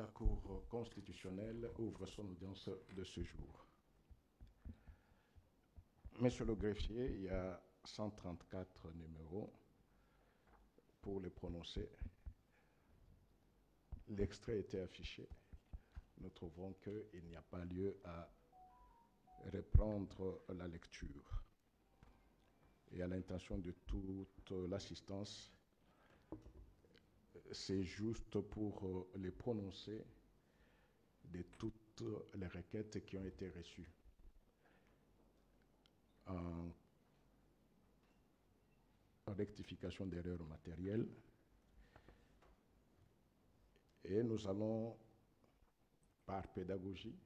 La Cour constitutionnelle ouvre son audience de ce jour. Monsieur le greffier, il y a 134 numéros pour les prononcer. L'extrait était affiché. Nous trouvons qu'il n'y a pas lieu à reprendre la lecture. Et à l'intention de toute l'assistance, c'est juste pour les prononcer de toutes les requêtes qui ont été reçues. En rectification d'erreurs matérielles. Et nous allons, par pédagogie,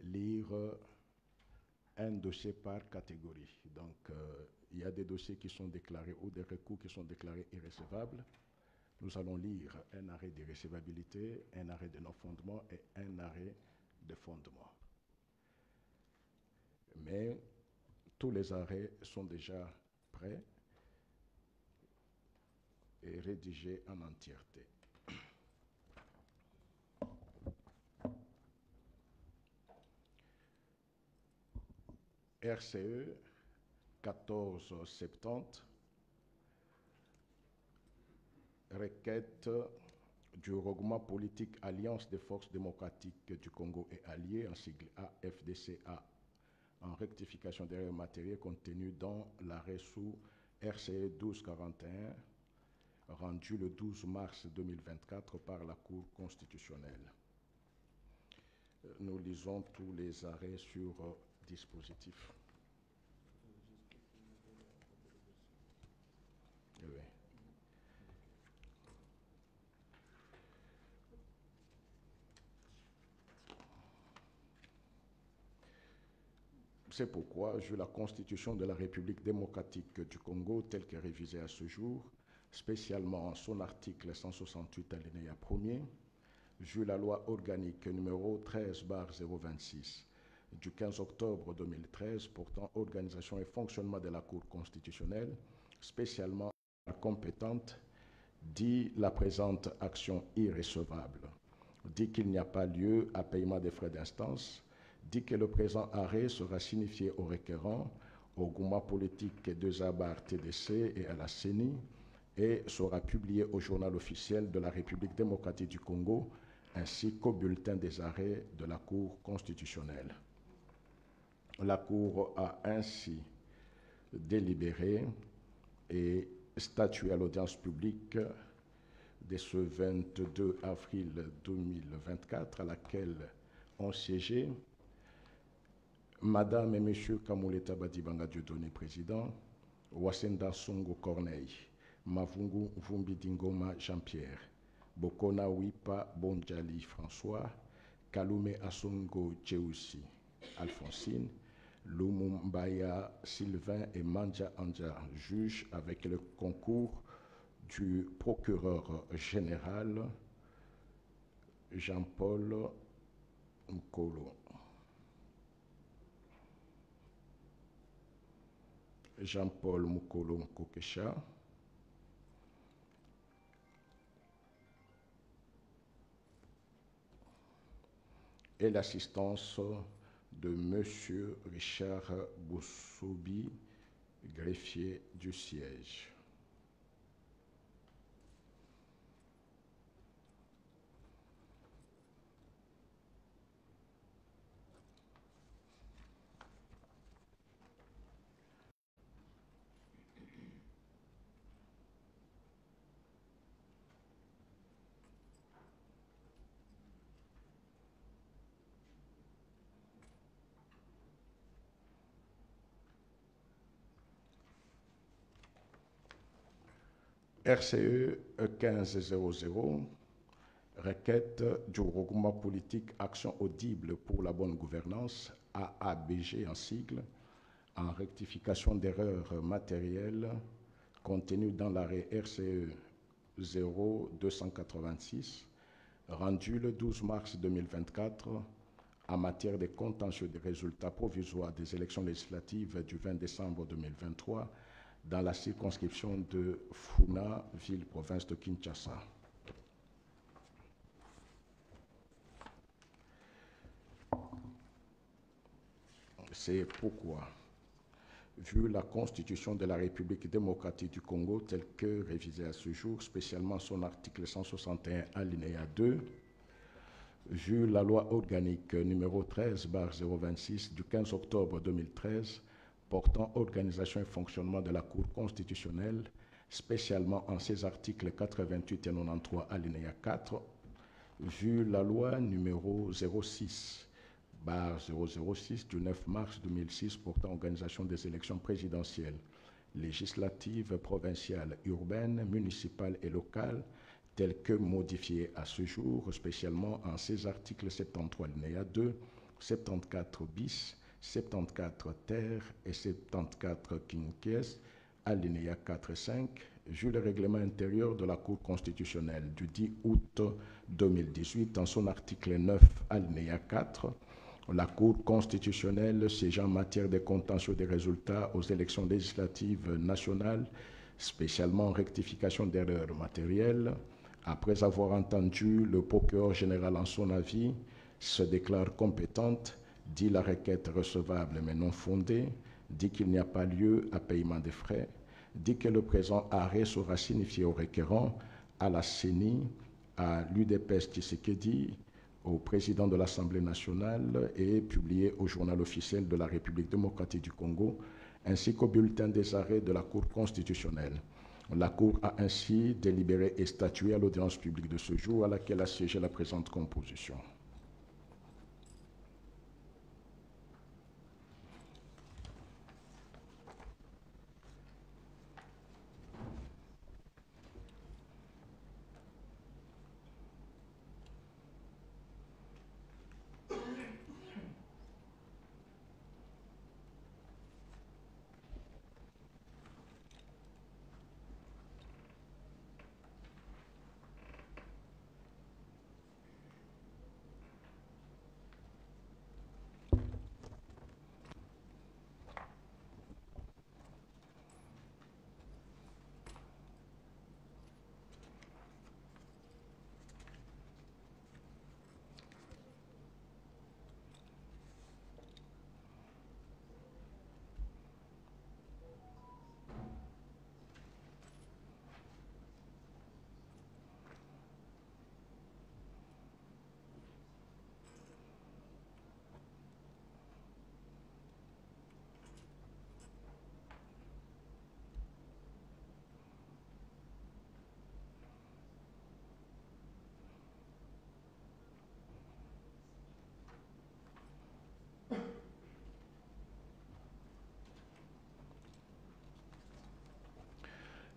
lire un dossier par catégorie. Donc, il y a des dossiers qui sont déclarés ou des recours qui sont déclarés irrécevables. Nous allons lire un arrêt d'irrécevabilité, un arrêt de non-fondement et un arrêt de fondement. Mais tous les arrêts sont déjà prêts et rédigés en entièreté. RCE 1470, requête du regroupement politique Alliance des forces démocratiques du Congo et alliés, en sigle AFDCA, en rectification d'erreurs matérielles contenues dans l'arrêt sous RCE 1241, rendu le 12 mars 2024 par la Cour constitutionnelle. Nous lisons tous les arrêts sur dispositif. Oui. C'est pourquoi, vu la Constitution de la République démocratique du Congo telle qu'elle est révisée à ce jour, spécialement en son article 168 alinéa 1er, vu la loi organique numéro 13/026 du 15 octobre 2013 portant organisation et fonctionnement de la Cour constitutionnelle, spécialement la compétente, dit la présente action irrécevable, dit qu'il n'y a pas lieu à paiement des frais d'instance, dit que le présent arrêt sera signifié au requérant, au groupement politique de Abar TDC et à la CENI et sera publié au journal officiel de la République démocratique du Congo ainsi qu'au bulletin des arrêts de la Cour constitutionnelle. La Cour a ainsi délibéré et statué à l'audience publique de ce 22 avril 2024 à laquelle ont siégé Madame et Monsieur Kamuleta Badibanga Dieudonné, président, Wasenda Songo Corneille, Mavungu Vumbi Dingoma Jean-Pierre, Bokona Wipa Bonjali François, Kalume Asongo Djeoussi Alphonsine, Lumumbaya Sylvain et Manja Anja, juges avec le concours du procureur général Jean-Paul Nkolo. Jean-Paul Mukolo Nkokesha, et l'assistance de M. Richard Boussoubi, greffier du siège. RCE 1500, requête du regroupement politique Action audible pour la bonne gouvernance, AABG en sigle, en rectification d'erreurs matérielles contenues dans l'arrêt RCE 0286, rendu le 12 mars 2024 en matière de contentieux des résultats provisoires des élections législatives du 20 décembre 2023 dans la circonscription de Funa, ville-province de Kinshasa. C'est pourquoi, vu la Constitution de la République démocratique du Congo telle que révisée à ce jour, spécialement son article 161 alinéa 2, vu la loi organique numéro 13/026 du 15 octobre 2013 portant organisation et fonctionnement de la Cour constitutionnelle, spécialement en ses articles 88 et 93 alinéa 4, vu la loi numéro 06/006 du 9 mars 2006 portant organisation des élections présidentielles, législatives, provinciales, urbaines, municipales et locales, telles que modifiées à ce jour, spécialement en ces articles 73 alinéa 2, 74 bis, 74 ter et 74 quinquies, alinéa 4 et 5, vu le règlement intérieur de la Cour constitutionnelle du 10 août 2018 en son article 9 alinéa 4, la Cour constitutionnelle siégeant en matière de contentieux des résultats aux élections législatives nationales, spécialement en rectification d'erreurs matérielles, après avoir entendu le procureur général en son avis, se déclare compétente, dit la requête recevable mais non fondée, dit qu'il n'y a pas lieu à paiement des frais, dit que le présent arrêt sera signifié au requérant, à la CENI, à l'UDPS Tshisekedi, au président de l'Assemblée nationale et publié au journal officiel de la République démocratique du Congo, ainsi qu'au bulletin des arrêts de la Cour constitutionnelle. La Cour a ainsi délibéré et statué à l'audience publique de ce jour à laquelle a siégé la présente composition.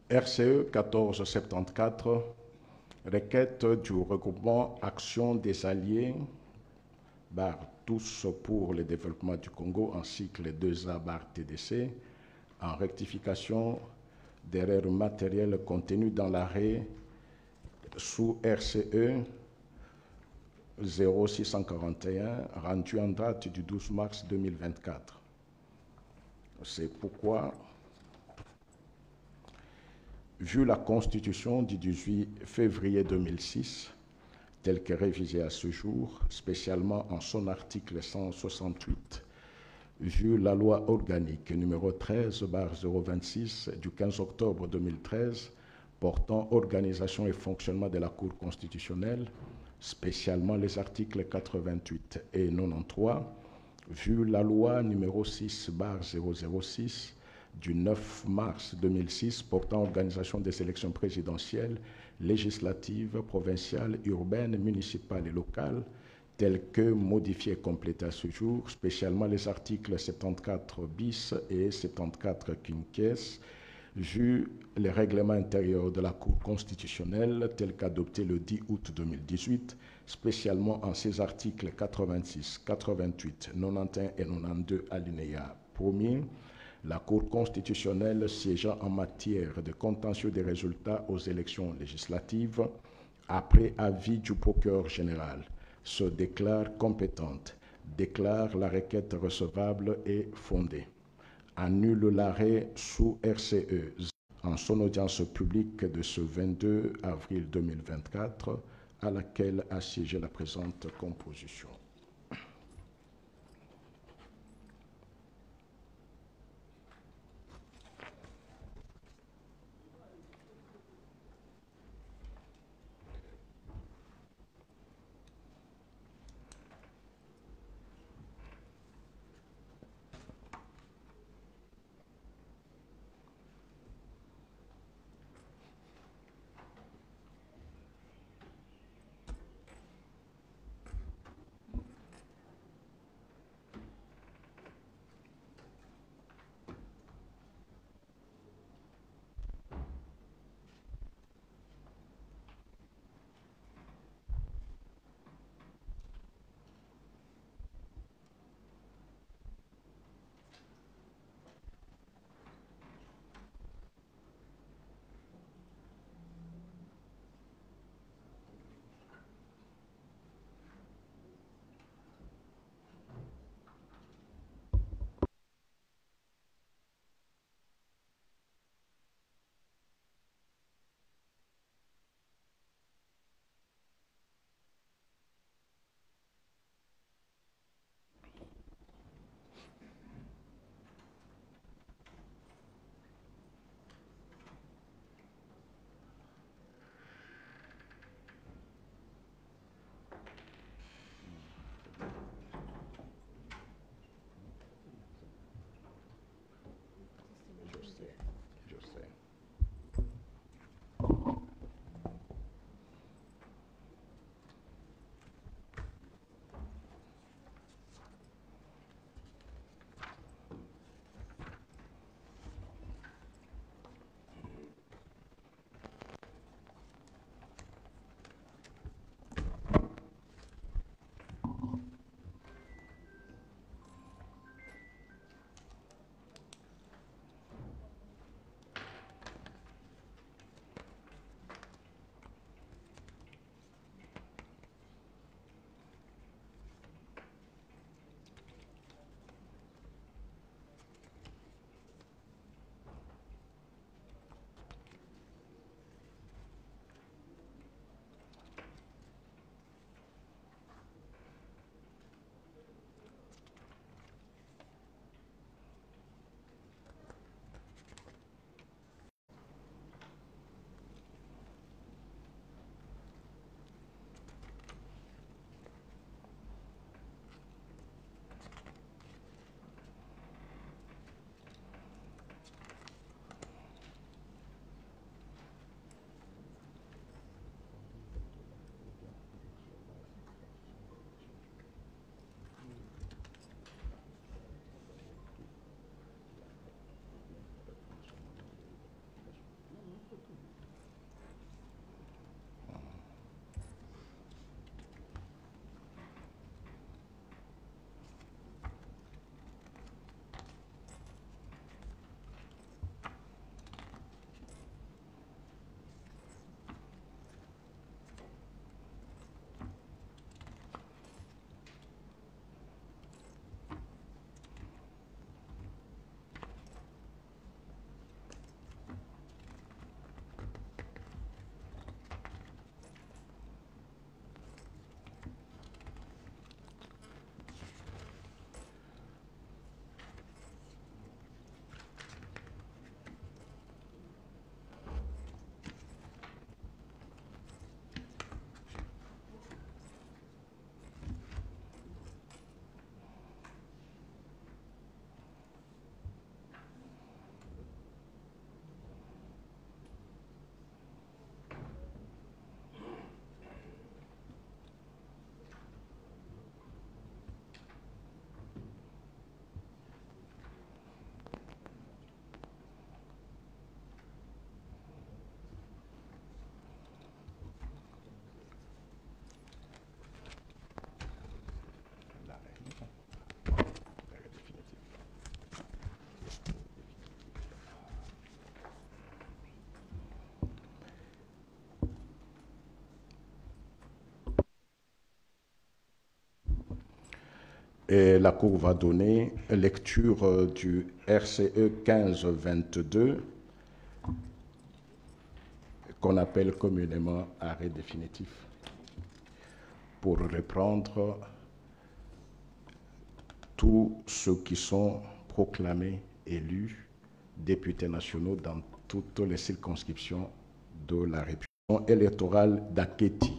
RCE 1474, requête du regroupement Action des Alliés, tous pour le développement du Congo, ainsi que les 2A TDC, en rectification d'erreurs matérielles contenues dans l'arrêt sous RCE 0641, rendu en date du 12 mars 2024. C'est pourquoi, vu la Constitution du 18 février 2006, telle que révisée à ce jour, spécialement en son article 168, vu la loi organique numéro 13/026 du 15 octobre 2013 portant organisation et fonctionnement de la Cour constitutionnelle, spécialement les articles 88 et 93, vu la loi numéro 6/006 du 9 mars 2006 portant organisation des élections présidentielles, législatives, provinciales, urbaines, municipales et locales, telles que modifiées et complétées à ce jour, spécialement les articles 74 bis et 74 quinquies, vu les règlements intérieurs de la Cour constitutionnelle tels qu'adoptés le 10 août 2018, spécialement en ses articles 86, 88, 91 et 92 alinéa 1er, la Cour constitutionnelle siégeant en matière de contentieux des résultats aux élections législatives, après avis du procureur général, se déclare compétente, déclare la requête recevable et fondée, annule l'arrêt sous RCE en son audience publique de ce 22 avril 2024, à laquelle a siégé la présente composition. Et la Cour va donner lecture du RCE 1522, qu'on appelle communément arrêt définitif, pour reprendre tous ceux qui sont proclamés élus députés nationaux dans toutes les circonscriptions de la République électorale d'Aketi.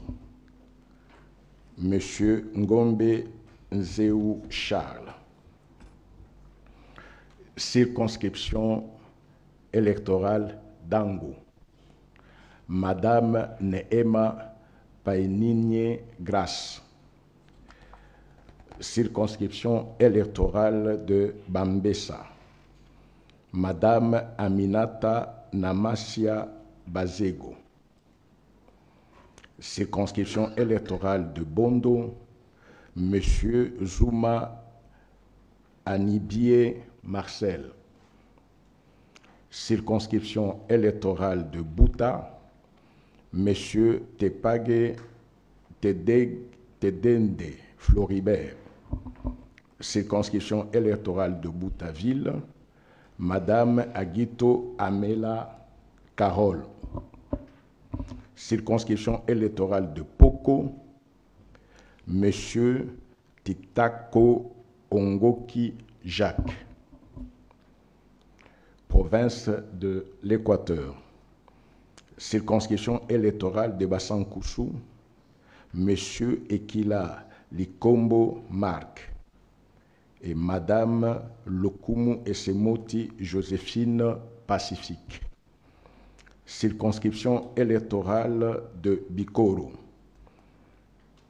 Monsieur Ngombe Nzeu Charles. Circonscription électorale d'Ango. Madame Neema Painigne Grace. Circonscription électorale de Bambessa. Madame Aminata Namasia Bazego. Circonscription électorale de Bondo, Monsieur Zuma Anibie Marcel. Circonscription électorale de Bouta, Monsieur Tepage Tedende Floribert. Circonscription électorale de Boutaville, Madame Aguito Amela Carole. Circonscription électorale de Poko, Monsieur Titako Ongoki Jacques. Province de l'Équateur. Circonscription électorale de Bassankoussou, Monsieur Ekila Likombo Marc et Madame Lokumu Esemoti Joséphine Pacifique. Circonscription électorale de Bikoro.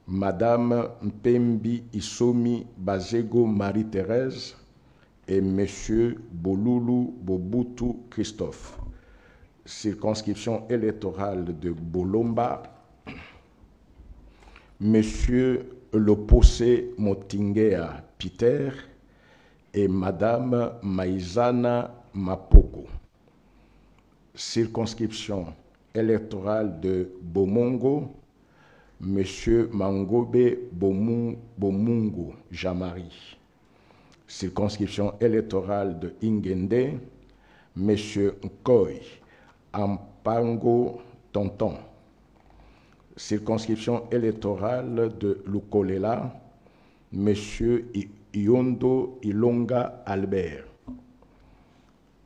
Madame Mpembi Isomi Bazego Marie-Thérèse et Monsieur Bolulu Bobutu Christophe. Circonscription électorale de Bolomba. Monsieur Lopose Motingea Peter et Madame Maïzana Mapoko. Circonscription électorale de Bomongo, Monsieur Mangobe Bomungu Jamari. Circonscription électorale de Ingende, Monsieur Nkoy Ampango Tonton. Circonscription électorale de Lukolela, Monsieur Iondo Ilonga Albert.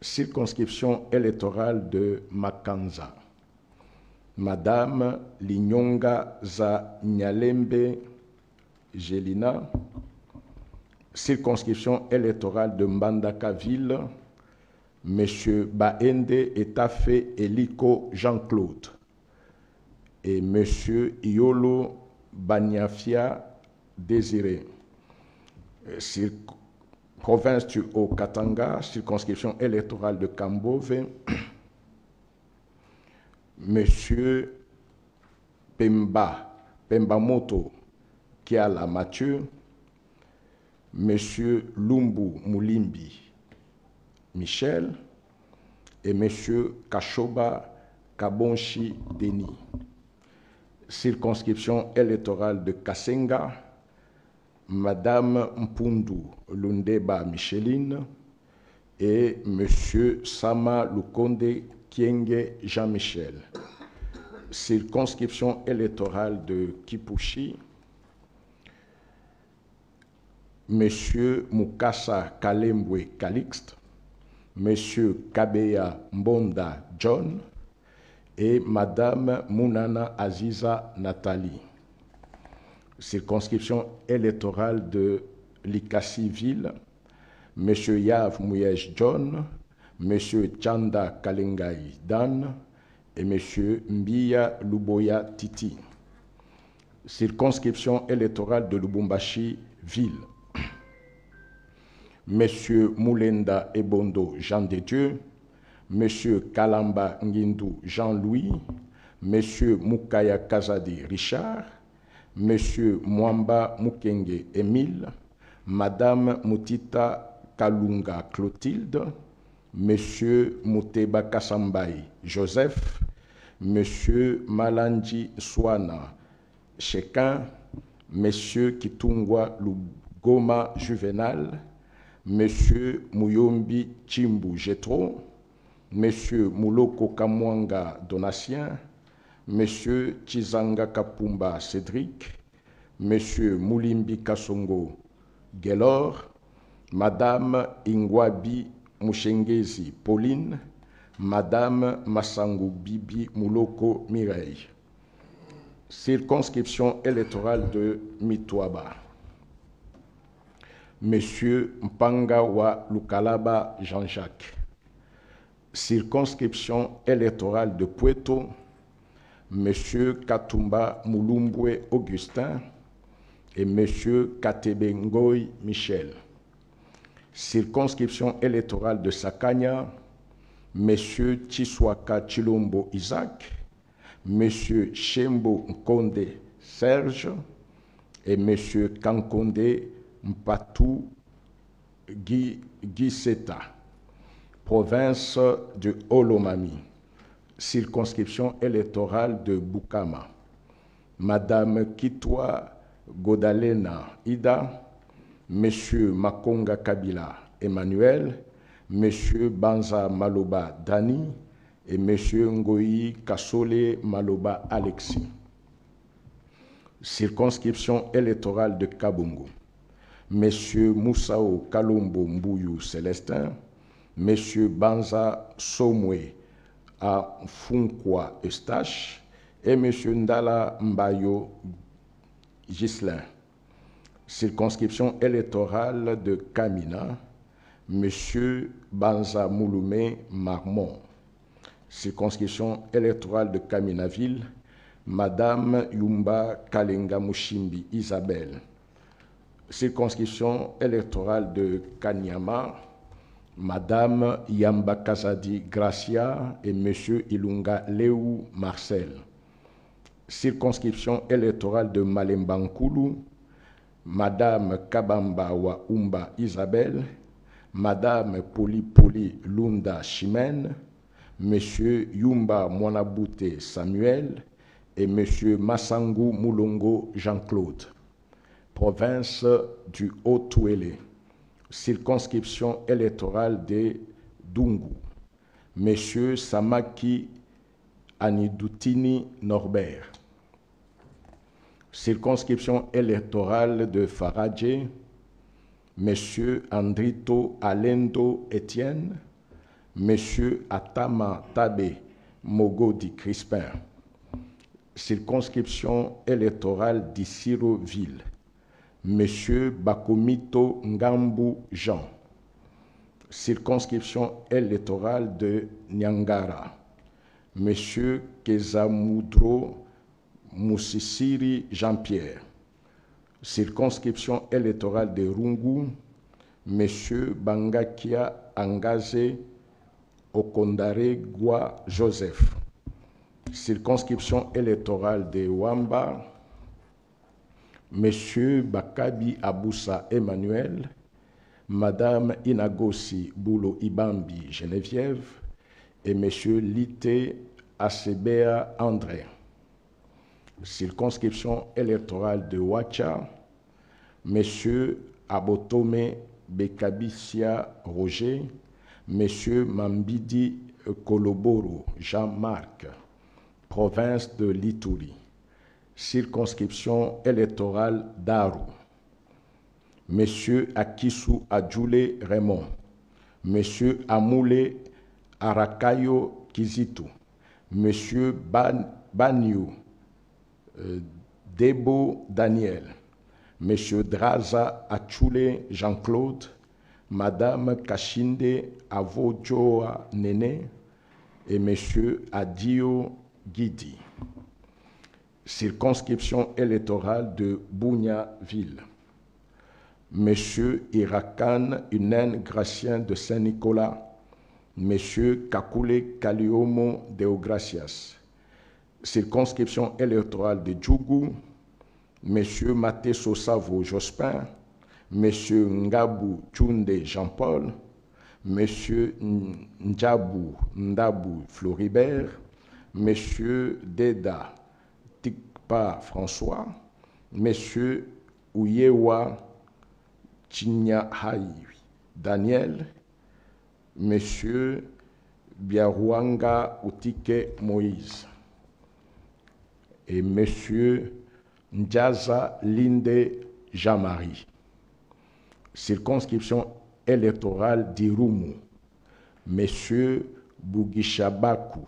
Circonscription électorale de Makanza, Madame Linyonga Za Nyalembe Gelina. Circonscription électorale de Mbandaka-Ville, Monsieur Baende Etafe Eliko Jean-Claude et Monsieur Iolo Banyafia Désiré. Province du Haut-Katanga, circonscription électorale de Kambove, Monsieur Pembamoto Kiala Mathieu, Monsieur Lumbu Moulimbi Michel et Monsieur Kashoba Kabonchi Denis. Circonscription électorale de Kasenga, Madame Mpundu Lundeba Micheline et Monsieur Sama Lukonde Kienge Jean-Michel. Circonscription électorale de Kipushi, Monsieur Mukasa Kalembwe Calixte, Monsieur Kabeya Mbonda John et Madame Mounana Aziza Nathalie. Circonscription électorale de Likasi-Ville, Monsieur Yav Mouyej John, Monsieur Chanda Kalengai Dan et Monsieur Mbiya Luboya Titi. Circonscription électorale de Lubumbashi-Ville, Monsieur Moulenda Ebondo Jean de Dieu, Monsieur Kalamba Ngindu Jean-Louis, Monsieur Mukaya Kazadi Richard, Monsieur Mwamba Mukenge Émile, Madame Mutita Kalunga Clotilde, Monsieur Muteba Kassambaï Joseph, Monsieur Malanji Swana Chekin, Monsieur Kitungwa Goma Juvenal, Monsieur Muyombi Chimbu Jetro, Monsieur Mouloko Kamwanga Donatien, Monsieur Chizanga Kapumba Cédric, Monsieur Moulimbi Kasongo Gelor, Madame Ingwabi Mouchengezi Pauline, Madame Massangu Bibi Mouloko Mireille. Circonscription électorale de Mitouaba. Monsieur Mpangawa Lukalaba Jean-Jacques. Circonscription électorale de Puerto. Monsieur Katumba Mulumbwe Augustin et Monsieur Katebe Ngoy Michel. Circonscription électorale de Sakanya. Monsieur Chiswaka Chilombo Isaac, Monsieur Chembo Nkonde Serge et Monsieur Kankonde Mpatou Giseta, province de Olomami, circonscription électorale de Bukama. Madame Kitwa Godalena Ida, Monsieur Makonga Kabila Emmanuel, Monsieur Banza Maloba Dani et Monsieur Ngoyi Kasole Maloba Alexis. Circonscription électorale de Kabongo. Monsieur Moussao Kalombo Mbouyou Célestin, Monsieur Banza Somwe à Funkwa Eustache et Monsieur Ndala Mbayo Gislin. Circonscription électorale de Kamina. Monsieur Banza Mouloumé Marmont. Circonscription électorale de Kaminaville, Madame Yumba Kalenga Mushimbi Isabelle. Circonscription électorale de Kanyama, Madame Yamba Kazadi Gracia et Monsieur Ilunga Léou Marcel. Circonscription électorale de Malembankulu, Madame Kabamba Waumba Isabelle, Madame Poli Lunda Chimène, Monsieur Yumba Mwanabute Samuel et Monsieur Massangu Moulongo Jean-Claude. Province du Haut-Touélé. Circonscription électorale de Dungu. Monsieur Samaki Anidoutini Norbert. Circonscription électorale de Faradje. Monsieur Andrito Alendo Etienne, Monsieur Atama Tabe Mogodi Crispin. Circonscription électorale d'Issiro-Ville, Monsieur Bakomito Ngambu Jean. Circonscription électorale de Nyangara, Monsieur Kezamoudro Moussissiri Jean-Pierre. Circonscription électorale de Rungu, Monsieur Bangakia Angaze Okondare Gwa Joseph. Circonscription électorale de Wamba, Monsieur Bakabi Aboussa Emmanuel, Madame Inagosi Boulo Ibambi Geneviève et Monsieur Lité Asebea André. Circonscription électorale de Ouacha, Monsieur Abotome Bekabissia Roger, Monsieur Mambidi Koloboro Jean-Marc, province de l'Ituri. Circonscription électorale d'Aru, Monsieur Akisu Adjoule Raymond, Monsieur Amoule Arakayo Kizitu, Monsieur Banyu Debo Daniel, Monsieur Draza Achule Jean-Claude, Madame Kashinde Avojoa Nene et Monsieur Adio Guidi. Circonscription électorale de Bougnaville, Monsieur Irakan Unen Gracien de Saint-Nicolas, Monsieur Kakule Kaliomo Deogracias. Circonscription électorale de Djougou, Monsieur Maté Sosavo Jospin, Monsieur Ngabou Tchounde Jean-Paul, Monsieur Ndjabou Ndabou Floribert, Monsieur Deda Tikpa François, Monsieur Ouyewa Chinyahai Daniel, Monsieur Biarouanga Outike Moïse et Monsieur Ndjaza Linde Jean-Marie. Circonscription électorale d'Irumu, Monsieur Bugishabaku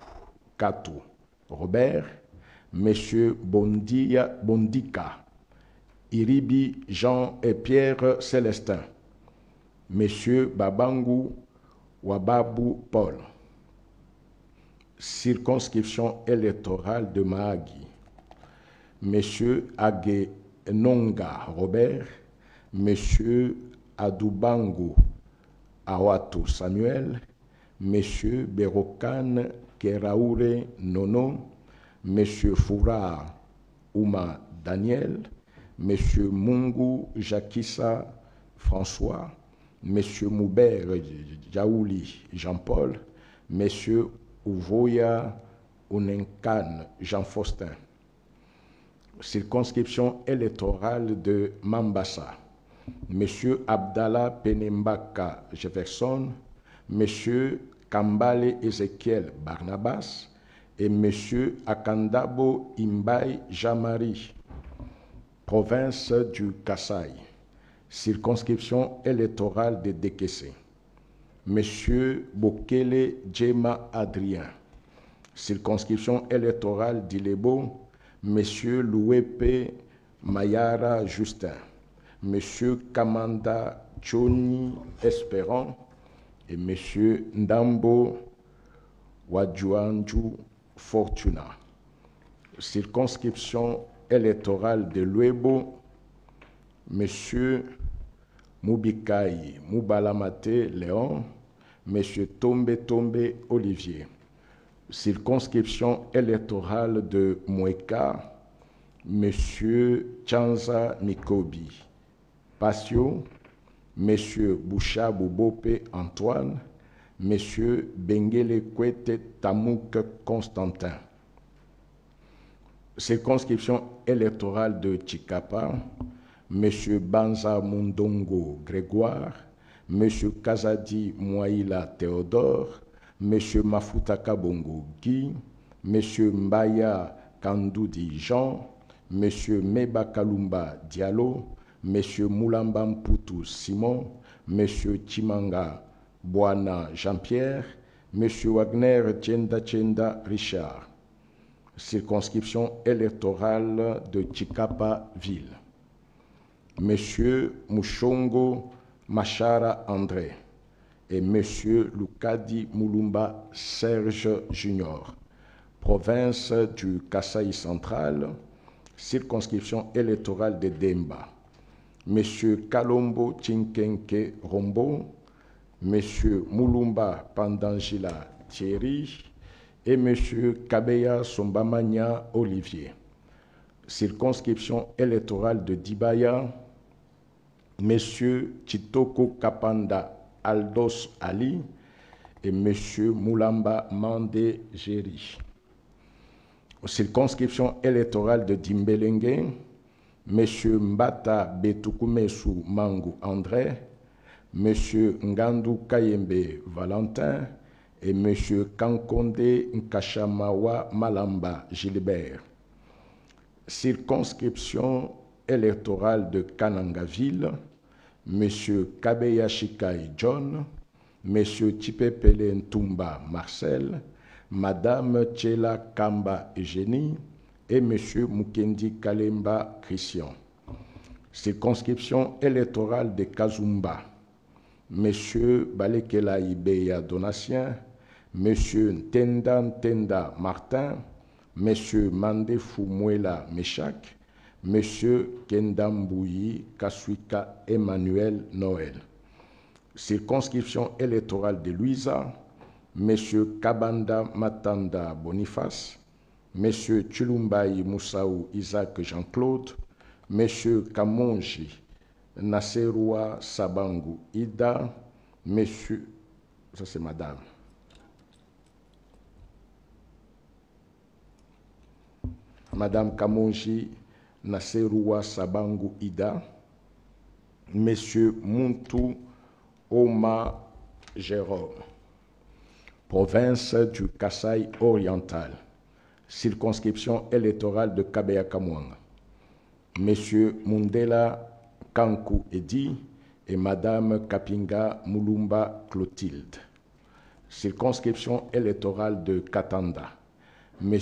Kato Robert, Monsieur Bondika Iribi Jean et Pierre Célestin, Monsieur Babangu Wababu Paul. Circonscription électorale de Mahagi, Monsieur Age Nonga Robert, Monsieur Adubango Awato Samuel, Monsieur Berokan Keraoure Nono, Monsieur Foura Ouma Daniel, Monsieur Mungu Jakissa François, Monsieur Moubert Jaouli Jean-Paul, Monsieur Uvoya Unenkan Jean-Faustin. Circonscription électorale de Mambasa, Monsieur Abdallah Penembaka Jefferson, Monsieur Kambale Ezekiel Barnabas et Monsieur Akandabo Imbai Jamari. Province du Kasaï. Circonscription électorale de Dekese, Monsieur Bokele Djema Adrien. Circonscription électorale d'Ilebo, Monsieur Louepe Mayara Justin, Monsieur Kamanda Tchoni Espérant et Monsieur Ndambo Wadjouanju Fortuna. Circonscription électorale de Luebo, Monsieur Mubikai Mubalamate Léon, Monsieur Tombe Tombe Olivier. Circonscription électorale de Mweka, Monsieur Chanza Mikobi Patio, Monsieur Boucha Boubope Antoine, Monsieur Bengele Kwete Tamouk Constantin. Circonscription électorale de Chikapa, Monsieur Banza Mundongo Grégoire, Monsieur Kazadi Mouaïla Théodore, Monsieur Mafuta Kabongo Guy, Monsieur Mbaya Kandoudi Jean, Monsieur Meba Kalumba Diallo, Monsieur Moulamba Mputu Simon, Monsieur Chimanga Boana Jean-Pierre, Monsieur Wagner Tchenda Richard. Circonscription électorale de Chikapa-Ville. Monsieur Mouchongo Machara André et Monsieur Lukadi Moulumba Serge Junior. Province du Kasaï central. Circonscription électorale de Demba. Monsieur Kalombo Chinkenke Rombo, Monsieur Moulumba Pandangila Thierry et Monsieur Kabeya Sombamania Olivier. Circonscription électorale de Dibaya, Monsieur Chitoko Kapanda Aldos Ali et Monsieur Moulamba Mande Géry. Circonscription électorale de Dimbelenge, Monsieur Mbata Betukumesu Mangu André, Monsieur Ngandou Kayembe Valentin et Monsieur Kankonde Nkashamawa Malamba Gilbert. Circonscription électorale de Kanangaville, Monsieur Kabeya Shikai John, Monsieur Chipepele Ntumba Marcel, Madame Tchela Kamba Eugénie et Monsieur Mukendi Kalemba Christian. Circonscription électorale de Kazumba, Monsieur Balekela Ibeya Donatien, Monsieur Ntenda Martin, Monsieur Mandefu Muela Meshak, Monsieur Kendambouyi Kaswika Emmanuel Noël. Circonscription électorale de Louisa, Monsieur Kabanda Matanda Boniface, Monsieur Chulumbayi Moussaou Isaac Jean-Claude, Monsieur Kamonji Nasserua Sabangu Ida, Monsieur, ça c'est Madame. Madame Kamonji Nasserua Sabangu Ida, M. Muntu Oma Jérôme, province du Kasaï oriental, circonscription électorale de Kabeya-Kamouanga, M. Mundela Kankou Edi et Mme Kapinga Mulumba Clotilde, circonscription électorale de Katanda, M.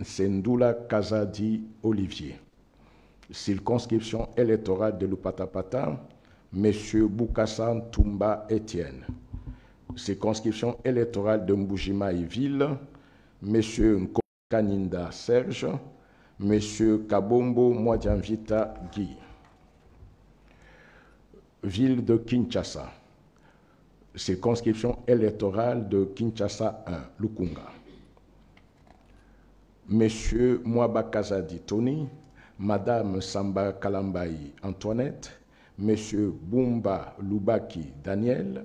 Sendula Kazadi Olivier, circonscription électorale de Lupatapata, M. Boukassan Toumba Étienne, circonscription électorale de Mbujima-Ville, M. Nkokaninda Serge, M. Kabombo Mwadianvita Guy. Ville de Kinshasa, circonscription électorale de Kinshasa 1, Lukunga. M. Mwaba Kazadi Tony, Madame Samba Kalambayi Antoinette, M. Bumba Lubaki Daniel,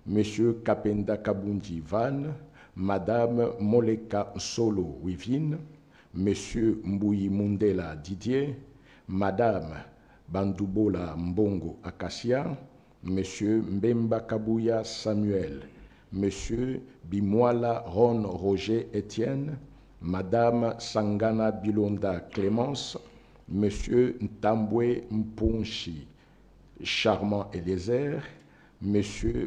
M. Kapenda Kabundi Van, Madame Moleka Solo Wivine, M. Mbouyi Mundela Didier, Madame Bandubola Mbongo Akasia, M. Mbemba Kabuya Samuel, M. Bimwala Ron Roger Etienne, Madame Sangana Bilonda Clémence, M. Ntambwe Mponchi Charmant Eliezer, M.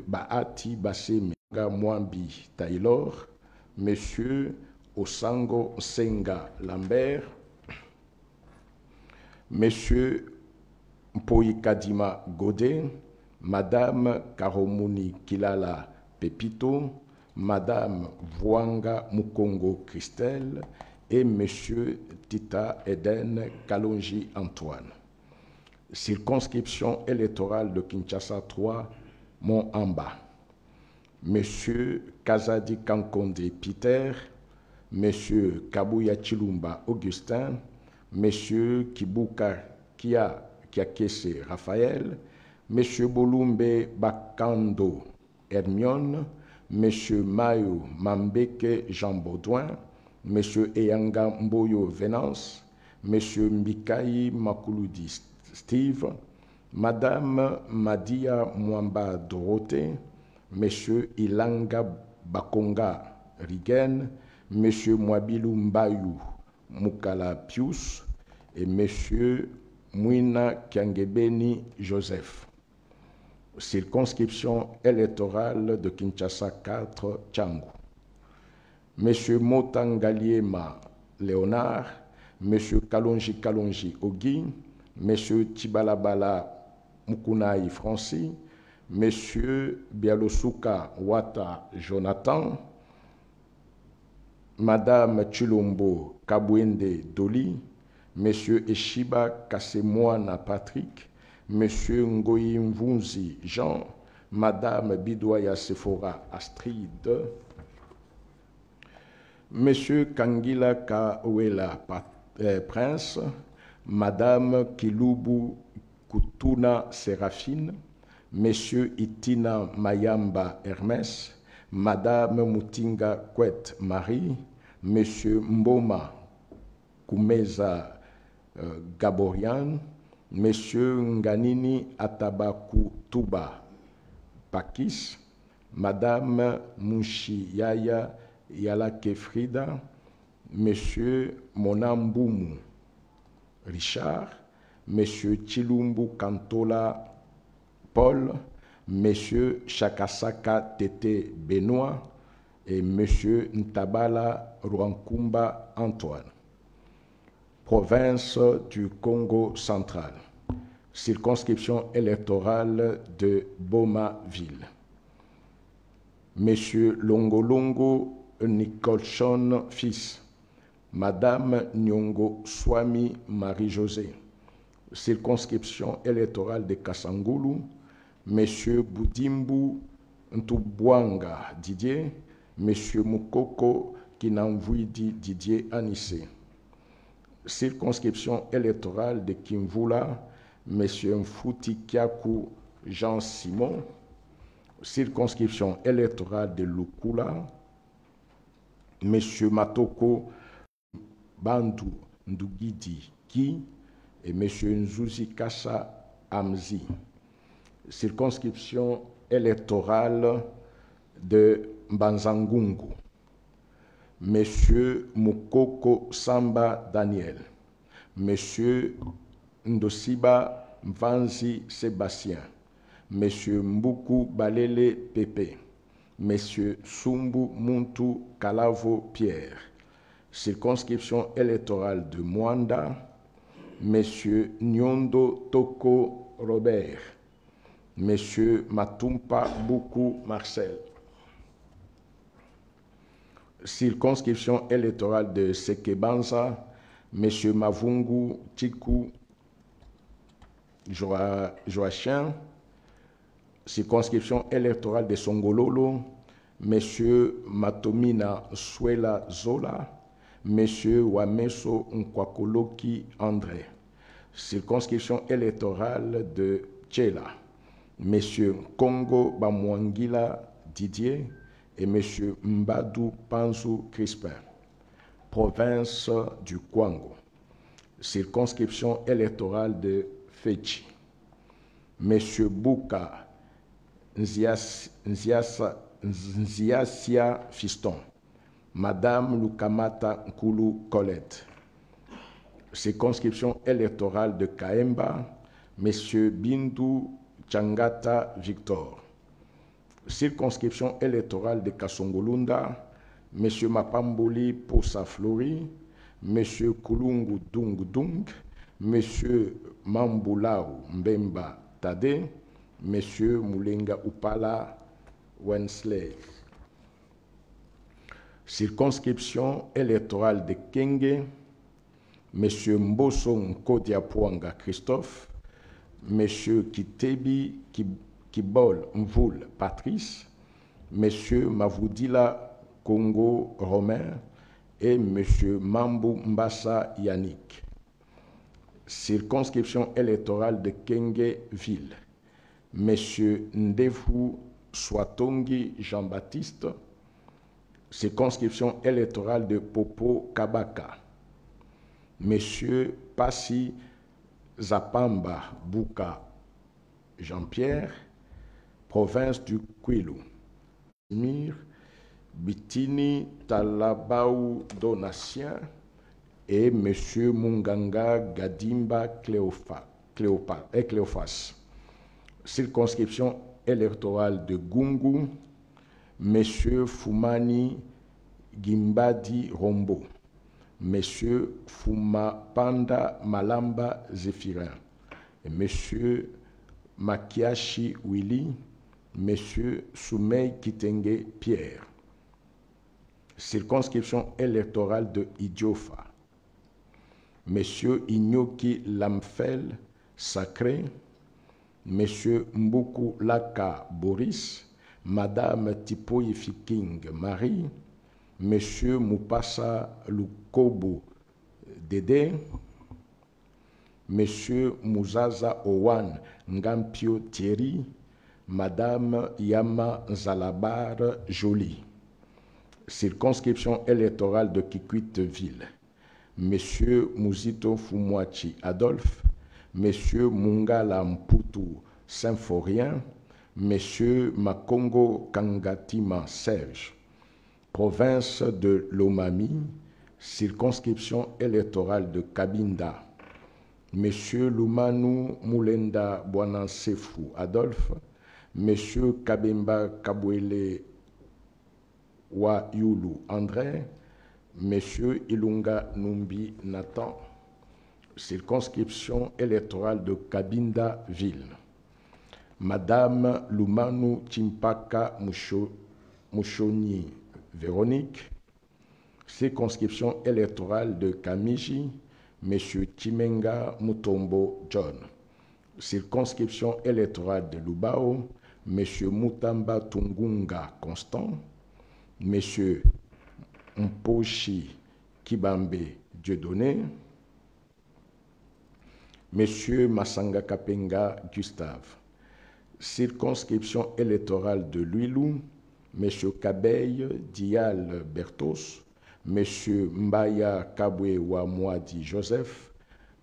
Baati Basseme Mwambi Taylor, M. Osango Senga Lambert, M. Mpoikadima Godé, Madame Karomuni Kilala Pepito, Madame Vuanga Mukongo Christelle et M. Tita Eden Kalonji Antoine. Circonscription électorale de Kinshasa 3, Mont-Amba. M. Kazadi Kankonde Peter, M. Kabuya Chilumba Augustin, M. Kibuka Kiakese Raphaël, M. Bolumbe Bakando Hermione, M. Mayo Mambeke Jean Baudouin, M. Eyanga Mboyo Venance, M. Mbikai Makuludi Steve, Madame Madia Mwamba Dorothée, M. Ilanga Bakonga Rigen, M. Mwabilu Mbayou Mukala Pius et M. Mouina Kiangebeni Joseph. Circonscription électorale de Kinshasa 4, Tchangou. M. Motangaliema Léonard, M. Kalonji Ogi, M. Tibalabala Mukunaï Francis, M. Bialosuka Wata Jonathan, Madame Chulombo Kabwende Doli, M. Eshiba Kasemwana Patrick, M. Ngoyi Mvunzi Jean, Madame Bidouaya Sephora Astrid, M. Kangila Kawela Prince, Madame Kilubu Kutuna Séraphine, M. Itina Mayamba Hermès, Madame Mutinga Kwet Marie, M. Mboma Kumeza Gaborian, M. Nganini Atabaku Tuba Pakis, Madame Mouchi Yaya Yalake Frida, M. Monambumu Richard, M. Chilumbu Kantola Paul, M. Chakasaka Tete Benoît et M. Ntabala Rwankumba Antoine. Province du Congo central. Circonscription électorale de Boma-Ville. M. Longolongo Nicolson fils. Madame Nyongo Swami Marie-José. Circonscription électorale de Kasangulu. M. Boudimbu Ntubwanga Didier. M. Mukoko Kinamvuidi Didier Anissé. Circonscription électorale de Kimvula, M. Mfuti Kiakou Jean-Simon. Circonscription électorale de Lukula, M. Matoko Bandu Ndugidi Ki et M. Nzuzi Kassa Amzi. circonscription électorale de Mbanzangungu, Monsieur Mukoko Samba Daniel, Monsieur Ndosiba Mvanzi Sébastien, Monsieur Mbuku Balele Pepe, Monsieur Sumbu Muntu Kalavo Pierre, circonscription électorale de Mwanda, Monsieur Nyondo Toko Robert, Monsieur Matumpa Buku Marcel, circonscription électorale de Sekebanza, Monsieur Mavungu Tiku Joachim, circonscription électorale de Songololo, Monsieur Matomina Suela Zola, Monsieur Wameso Nkwakoloki André, circonscription électorale de Tchela, Monsieur Congo Bamwangila Didier et Monsieur Mbadou Panzu Crispin, province du Kwango, circonscription électorale de Fechi, Monsieur Bouka Nziasia Fiston, Madame Lukamata Nkulu Colette, circonscription électorale de Kaemba, Monsieur Bindu Changata Victor, circonscription électorale de Kasongolunda, Monsieur Mapamboli Posa Flori, Monsieur Kulungu Dung Dung, Monsieur Mambulau Mbemba Tade, Monsieur Moulenga Upala Wensley. Circonscription électorale de Kenge, Monsieur Mboso Nkodiapwanga Christophe, Monsieur Kitebi Kibol Mvoul Patrice, Monsieur Mavoudila Congo Romain et Monsieur Mambu Mbassa Yannick. Circonscription électorale de Kenge-Ville, Monsieur Ndefu Swatongi Jean-Baptiste, circonscription électorale de Popo Kabaka, Monsieur Passi Zapamba Bouka Jean-Pierre, province du Kwilu, Mir Bitini Talabau Donatien et Monsieur Munganga Gadimba Cléophas. Circonscription électorale de Gungu, Monsieur Fumani Gimbadi Rombo, Monsieur Fumapanda Malamba Zéphirin, et Monsieur Makiashi Willy, Monsieur Soumei Kitenge Pierre. Circonscription électorale de Idiofa, Monsieur Ignoki Lamfel Sacré, Monsieur Mbuku Laka Boris, Madame Tipoyi Fiking Marie, Monsieur Mupasa Lukobo Dede, Monsieur Muzaza Owan Ngampio Thierry, Madame Yama Zalabar Jolie. Circonscription électorale de Kikwit-Ville, Monsieur Muzito Fumwachi Adolphe, Monsieur Mungala Mputu Symphorien, Monsieur Makongo Kangatima Serge, province de Lomami, circonscription électorale de Kabinda, Monsieur Lumanu Mulenda Bwanansefu Adolphe, Monsieur Kabemba Kabwele Wayulu André, Monsieur Ilunga Numbi Nathan, circonscription électorale de Kabinda-Ville, Madame Lumanu Chimpaka Mouchoni Véronique, circonscription électorale de Kamiji, Monsieur Chimenga Mutombo John, circonscription électorale de Lubao, Monsieur Mutamba Tungunga Constant, Monsieur Mposhi Kibambe Dieudonné, Monsieur Masanga Kapenga Gustave, circonscription électorale de Luilou, Monsieur Kabeille Dial Bertos, Monsieur Mbaya Kabwe Wamwadi Joseph,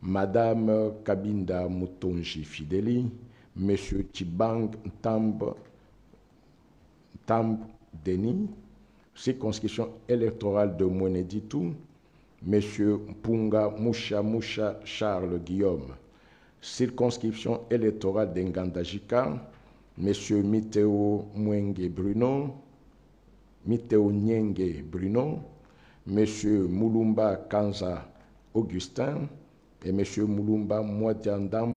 Madame Kabinda Mutonji Fideli, M. Tibang Tamb Denis. Circonscription électorale de Mweneditu, M. Mpunga Moucha Charles Guillaume. Circonscription électorale d'Engandajika, M. Miteo Nyenge Bruno, M. Moulumba Kanza Augustin et M. Moulumba Mwadiandam.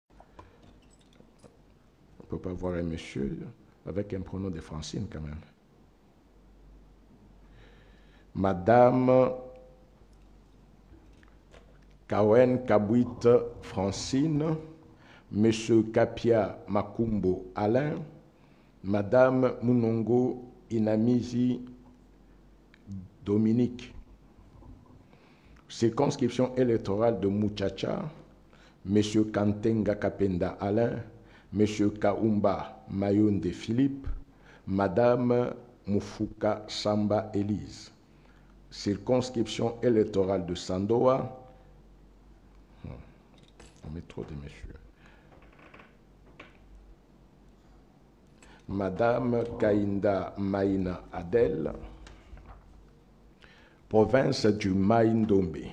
On ne peut pas voir un monsieur avec un pronom de Francine quand même. Madame Kawen Kabouit Francine, Monsieur Kapia Makumbo Alain, Madame Munongo Inamizi Dominique. Circonscription électorale de Muchacha, Monsieur Kantenga Kapenda Alain, Monsieur Kaumba Mayonde Philippe, Madame Mufuka Samba Élise. Circonscription électorale de Sandoa. On met trop de messieurs. Madame Kainda Maïna Adel. Province du Maïndombe.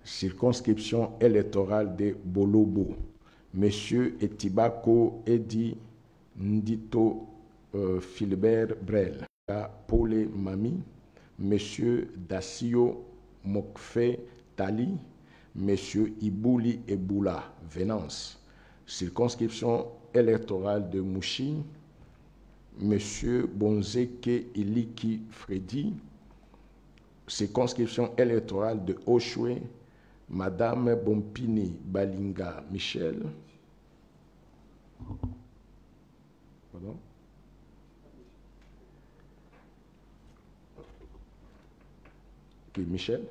Circonscription électorale de Bolobo. Monsieur Etibako Edi Ndito Philbert Brel. Paulé Mami. Monsieur Dacio Mokfe Tali, Monsieur Ibouli Eboula Venance, circonscription électorale de Mouchi, Monsieur Bonzeke Iliki Freddy, circonscription électorale de Oshwe, Madame Bompini Balinga Michel. Pardon? Michel.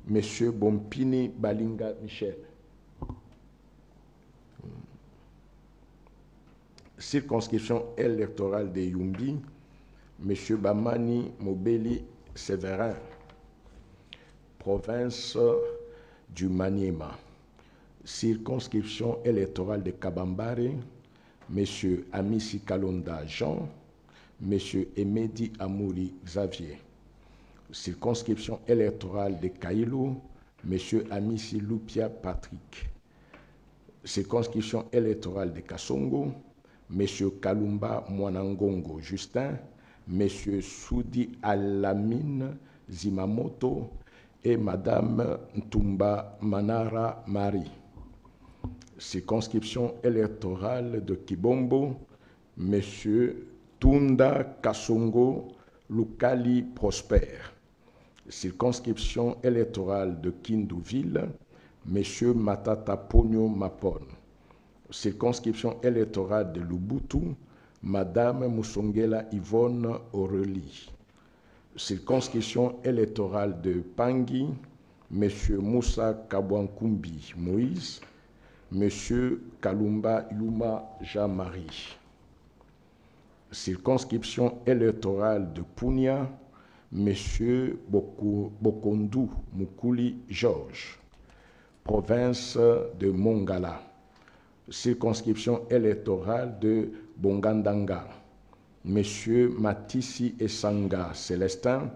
Monsieur Bompini Balinga Michel. Circonscription électorale de Yumbi, Monsieur Bamani Mobeli Séverin. Province du Maniema. Circonscription électorale de Kabambare, Monsieur Amissi Kalonda Jean, Monsieur Emedi Amouri Xavier. Circonscription électorale de Kailou, M. Amissi Lupia Patrick. Circonscription électorale de Kasongo, M. Kalumba Mwanangongo Justin, M. Soudi Alamine Zimamoto et Mme Ntumba Manara Marie. Circonscription électorale de Kibombo, M. Tunda Kasongo Lukali Prosper. Circonscription électorale de Kindouville, M. Matata Pogno Mapon. Circonscription électorale de Lubutu, Mme Moussongela Yvonne Aurélie. Circonscription électorale de Pangui, M. Moussa Kabwankumbi Moïse, M. Kalumba Yuma Jean-Marie. Circonscription électorale de Punia, M. Bokondu Mukuli Georges. Province de Mongala. Circonscription électorale de Bongandanga, M. Matissi Essanga Célestin,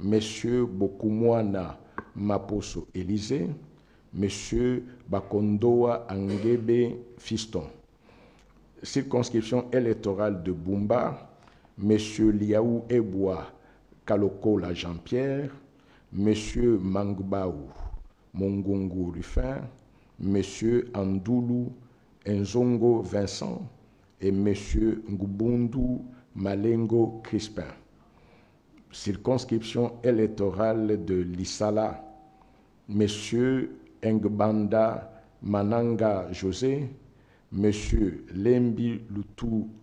M. Bokumwana Maposo Élysée, M. Bakondoa Angebe Fiston. Circonscription électorale de Bumba, M. Liaou Eboa Kalokola Jean-Pierre, M. Mangbaou Mongongo Rufin, M. Andoulou Nzongo Vincent et M. Ngubundu Malengo Crispin. Circonscription électorale de Lissala, M. Ngbanda Mananga José, M. Lembi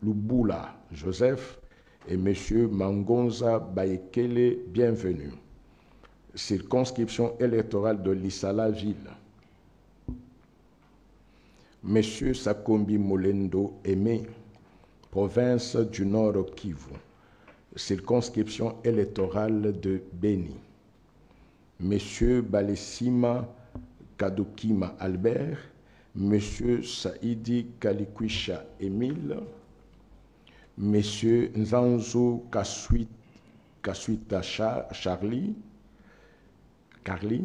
Lubula Joseph et M. Mangonza Baekele Bienvenue. Circonscription électorale de Lissala-Ville. M. Sakombi Molendo Aimé, province du Nord Kivu. Circonscription électorale de Beni. M. Balesima Kadokima Albert, Monsieur Saïdi Kalikwisha Émile, Monsieur Nzanzo Kasuita Carly,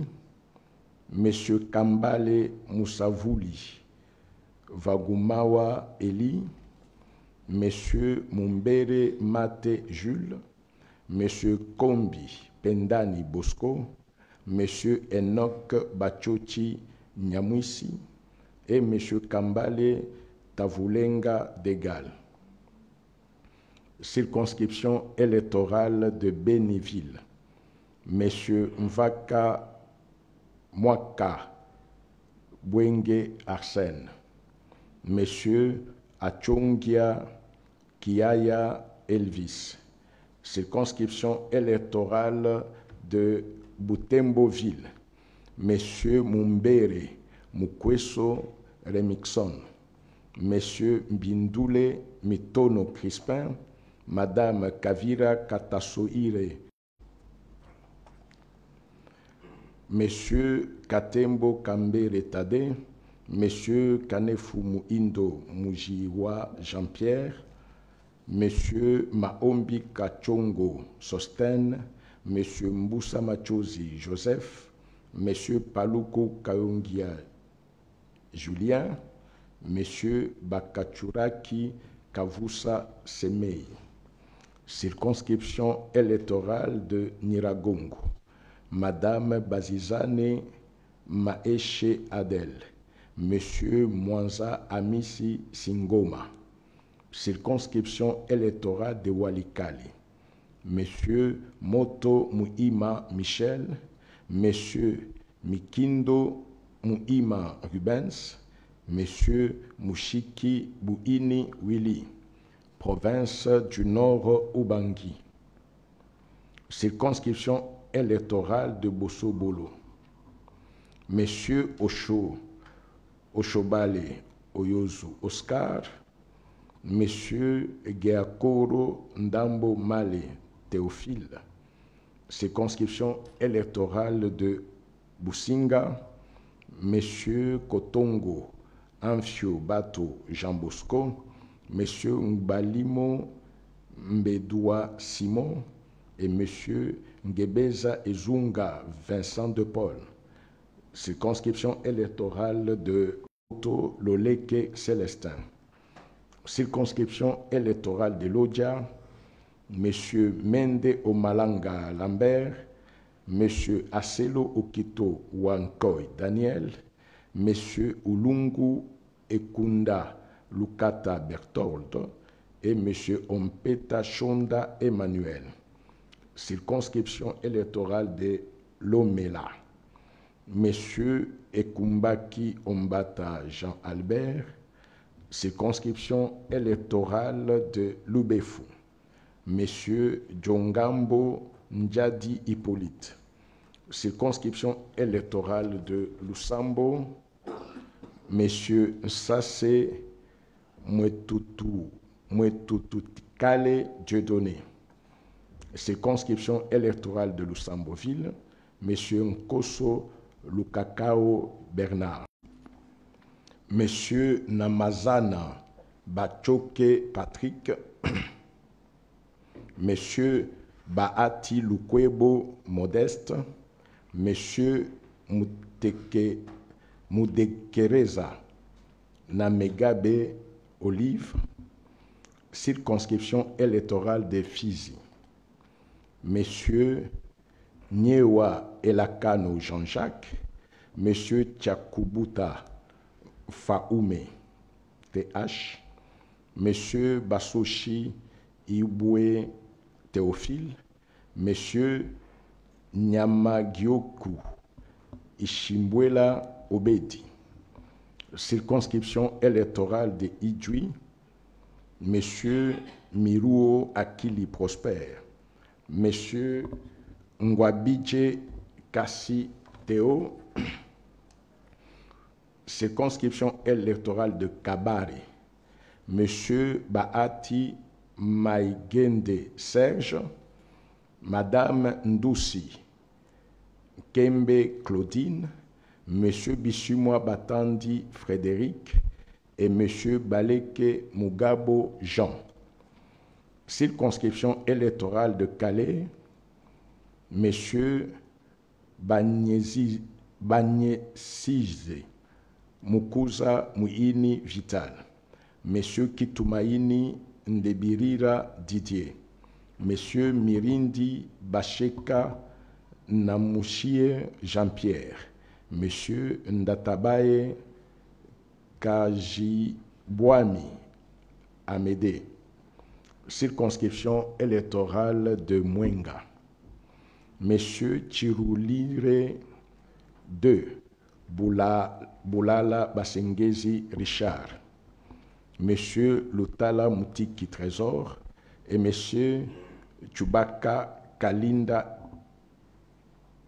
Monsieur Kambale Moussavouli Vagumawa Eli, Monsieur Mumbere Mate Jules, Monsieur Kombi Pendani Bosco, Monsieur Enoch Bachochi Nyamwisi et Monsieur Kambale Tavulenga Degal. Circonscription électorale de Béniville, Monsieur Mvaka Mwaka Bwenge Arsène, Monsieur Achongia Kiaya Elvis. Circonscription électorale de Butemboville, Monsieur Mumbere Mukweso Remixon, Monsieur Mbindoule Mitono Crispin, Madame Kavira Katasoire, Monsieur Katembo Kambere Tade, Monsieur Kanefu Muindo Mujiwa Jean-Pierre, Monsieur Maombi Kachongo Sosten, Monsieur Mboussa Machozi Joseph, Monsieur Paluko Kaongia Julien, Monsieur Bakachuraki Kavusa Semei. Circonscription électorale de Niragongo, Madame Bazizane Maeshe Adel, Monsieur Mwanza Amisi Singoma. Circonscription électorale de Walikali, Monsieur Moto Muima Michel, Monsieur Mikindo Muima Rubens, Monsieur Mushiki Bouini Willy, province du Nord Ubangi. Circonscription électorale de Bosso-Bolo, Monsieur Oshobale Oyozu Oscar, Monsieur Geakoro Ndambo Male Théophile. Circonscription électorale de Businga, Monsieur Kotongo Amfio Bato Jean Bosco, Monsieur Ngbalimo Mbedoua Simon et Monsieur Ngebeza Ezunga Vincent de Paul. Circonscription électorale de Oto Loleke Célestin. Circonscription électorale de Lodja, Monsieur Mende Omalanga Lambert, Monsieur Aselo Okito Wankoy Daniel, Monsieur Ulungu Ekunda Lukata Berthold et Monsieur Ompeta Shonda Emmanuel. Circonscription électorale de Lomela, Monsieur Ekumbaki Ombata Jean-Albert. Circonscription électorale de Lubefu, Monsieur Djongambo Ndjadi Hippolyte. Circonscription électorale de Lusambo, Monsieur Nsase Mwetutukale Dieudonné. Circonscription électorale de Lusamboville, Monsieur Nkoso Lukakao Bernard. Monsieur Namazana Bachoke Patrick, Monsieur Baati Lukwebo Modeste, Monsieur Mudekereza Namegabe Olive. Circonscription électorale des Fizi, Monsieur Nyewa Elakano Jean-Jacques, Monsieur Tchakubuta Faoume TH, Monsieur Basoshi Iboué Théophile, Monsieur Nyamagioku Ishimbuela Obedi. Circonscription électorale de Idjui, Monsieur Miruo Akili Prosper, Monsieur Ngwabidje Kassi Théo. Circonscription électorale de Kabare, Monsieur Baati Maïgende Serge, Madame Ndoussi Kembe Claudine, M. Bissumwa Batandi Frédéric et M. Baleke Mugabo Jean. Circonscription électorale de Calais, M. Banyesize Mukuza Mouini Vital, M. Kitumaini Ndebirira Didier, M. Mirindi Bacheka Namushie Jean-Pierre, M. Ndatabaye Kajibwami Amédée. Circonscription électorale de Mwenga, M. Chirulire II, Boulala Basengezi Richard, M. Lutala Moutiki Trésor et M. Chubaka Kalinda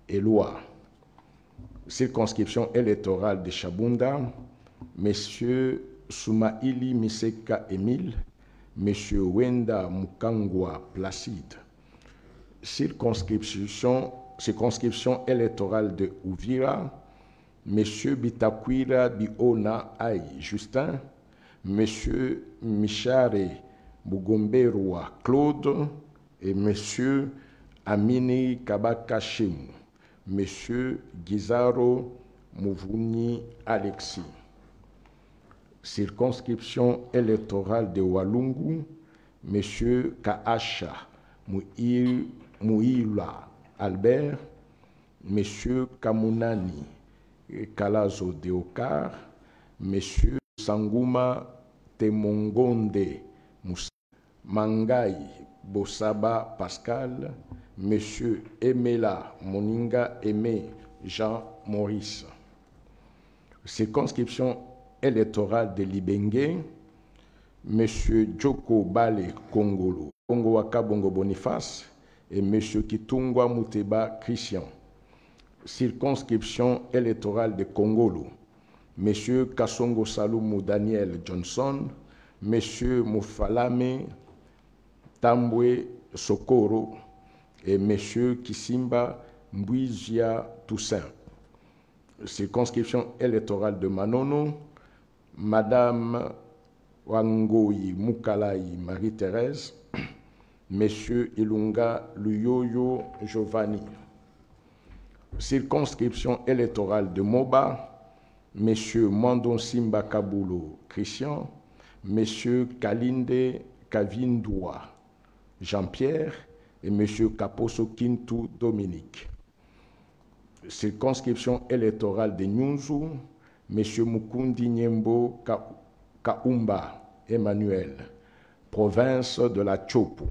Eloi. Circonscription électorale de Chabunda, M. Soumaili Miseka Émile, M. Wenda Mukangwa Placide. Circonscription électorale de Ouvira, M. Bitakwira Biona Aïe Justin, M. Michare Bugomberwa Claude et M. Amini Kabaka Chemu, M. Gizaro Mouvuni Alexis. Circonscription électorale de Walungu, M. Kaasha Mouila Albert, M. Kamunani Kalazo Deokar, M. Sanguma Temongonde Moussa, Mangai Bossaba Pascal, M. Emela Moninga Aimé Jean Maurice. Circonscription électorale de Libengue, M. Djoko Bale Kongolo, Kongowaka Bongo Boniface et M. Kitungwa Muteba Christian. Circonscription électorale de Kongolo, M. Kasongo Saloumou Daniel Johnson, M. Moufalame Tambwe Sokoro et M. Kisimba Mbouizia Toussaint. Circonscription électorale de Manono, Madame Wangoyi Mukalai Marie-Thérèse, M. Ilunga Luyoyo Giovanni. Circonscription électorale de Moba, M. Mandon Simba Kabulo Christian, M. Kalinde Kavindoua Jean-Pierre et M. Kaposo Kintu Dominique. Circonscription électorale de Nyunzu, M. Mukundi Nyembo Kaumba Emmanuel, province de la Chopo.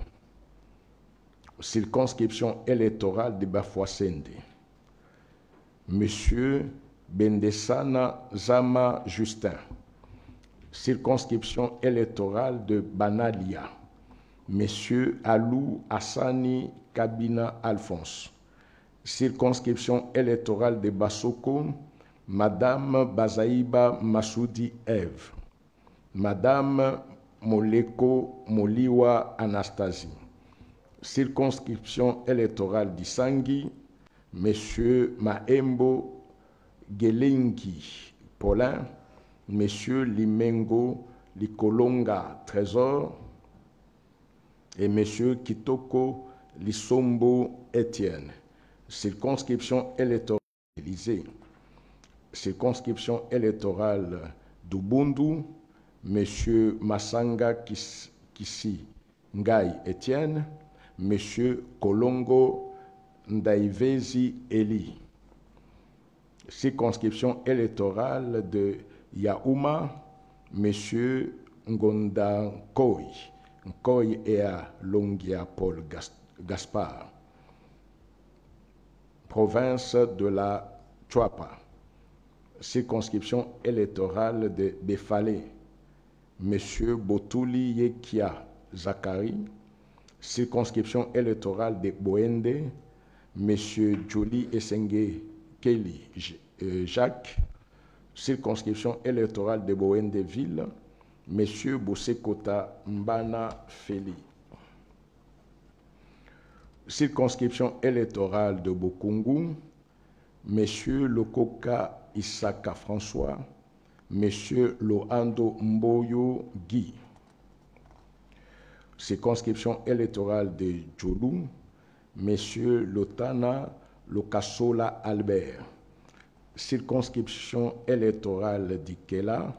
Circonscription électorale de Bafouassende, M. Bendesana Zama Justin. Circonscription électorale de Banalia, M. Alou Hassani Kabina Alphonse. Circonscription électorale de Bassoko, Madame Bazaïba Massoudi Ève, Madame Moleko Moliwa Anastasie. Circonscription électorale d'Isangui, M. Maembo Gelengi Paulin, M. Limengo Likolonga Trésor et M. Kitoko Lisombo Étienne. Circonscription électorale d'Élysée. Circonscription électorale d'Ubundu, M. Masanga Kisi Ngai Étienne, M. Kolongo Ndaivezi Eli. Circonscription électorale de Yaouma, M. Ngonda Nkoi Ea Longia Paul Gaspard. Province de la Chuapa. Circonscription électorale de Befale, M. Botuli Yekia Zakari. Circonscription électorale de Boende, M. Jolie Essenge Kelly Jacques. Circonscription électorale de Boende-Ville, M. Bosekota Mbana Feli. Circonscription électorale de Bokungu, Monsieur Lokoka Isaka François, Monsieur Loando Mboyo Guy. Circonscription électorale de Djolou, Monsieur Lotana Lokasola Albert. Circonscription électorale d'Ikela,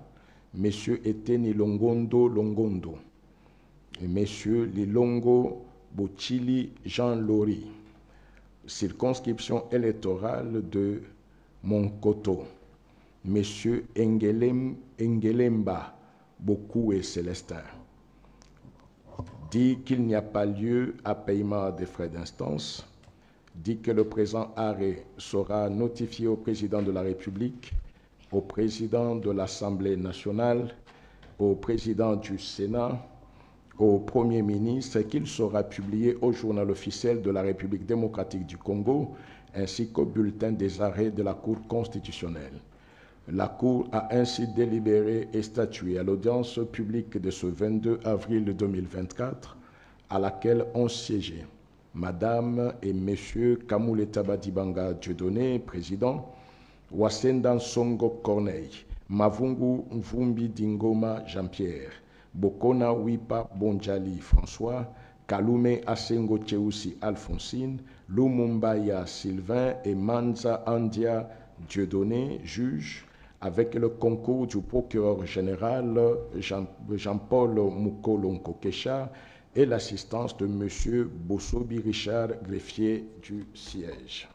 Monsieur Eteni Longondo Longondo. Et Monsieur Lilongo Bochili Jean Lori. Circonscription électorale de Monkoto, Monsieur Engelemba Bokou et Célestin. Dit qu'il n'y a pas lieu à paiement des frais d'instance. Dit que le présent arrêt sera notifié au président de la République, au président de l'Assemblée nationale, au président du Sénat, au Premier ministre, et qu'il sera publié au journal officiel de la République démocratique du Congo, ainsi qu'au bulletin des arrêts de la Cour constitutionnelle. La Cour a ainsi délibéré et statué à l'audience publique de ce 22 avril 2024, à laquelle ont siégé Madame et Messieurs Kamuleta Badibanga Dieudonné, président, Wasendan Songo Corneille, Mavungu Mvumbi Dingoma Jean-Pierre, Bokona Wipa Bonjali François, Kalume Asengo Cheusi Alphonsine, Lumumbaya Sylvain et Manza Andia Dieudonné, juge, avec le concours du procureur général Jean-Paul Moukolonko Kesha et l'assistance de M. Bossobi Richard, greffier du siège.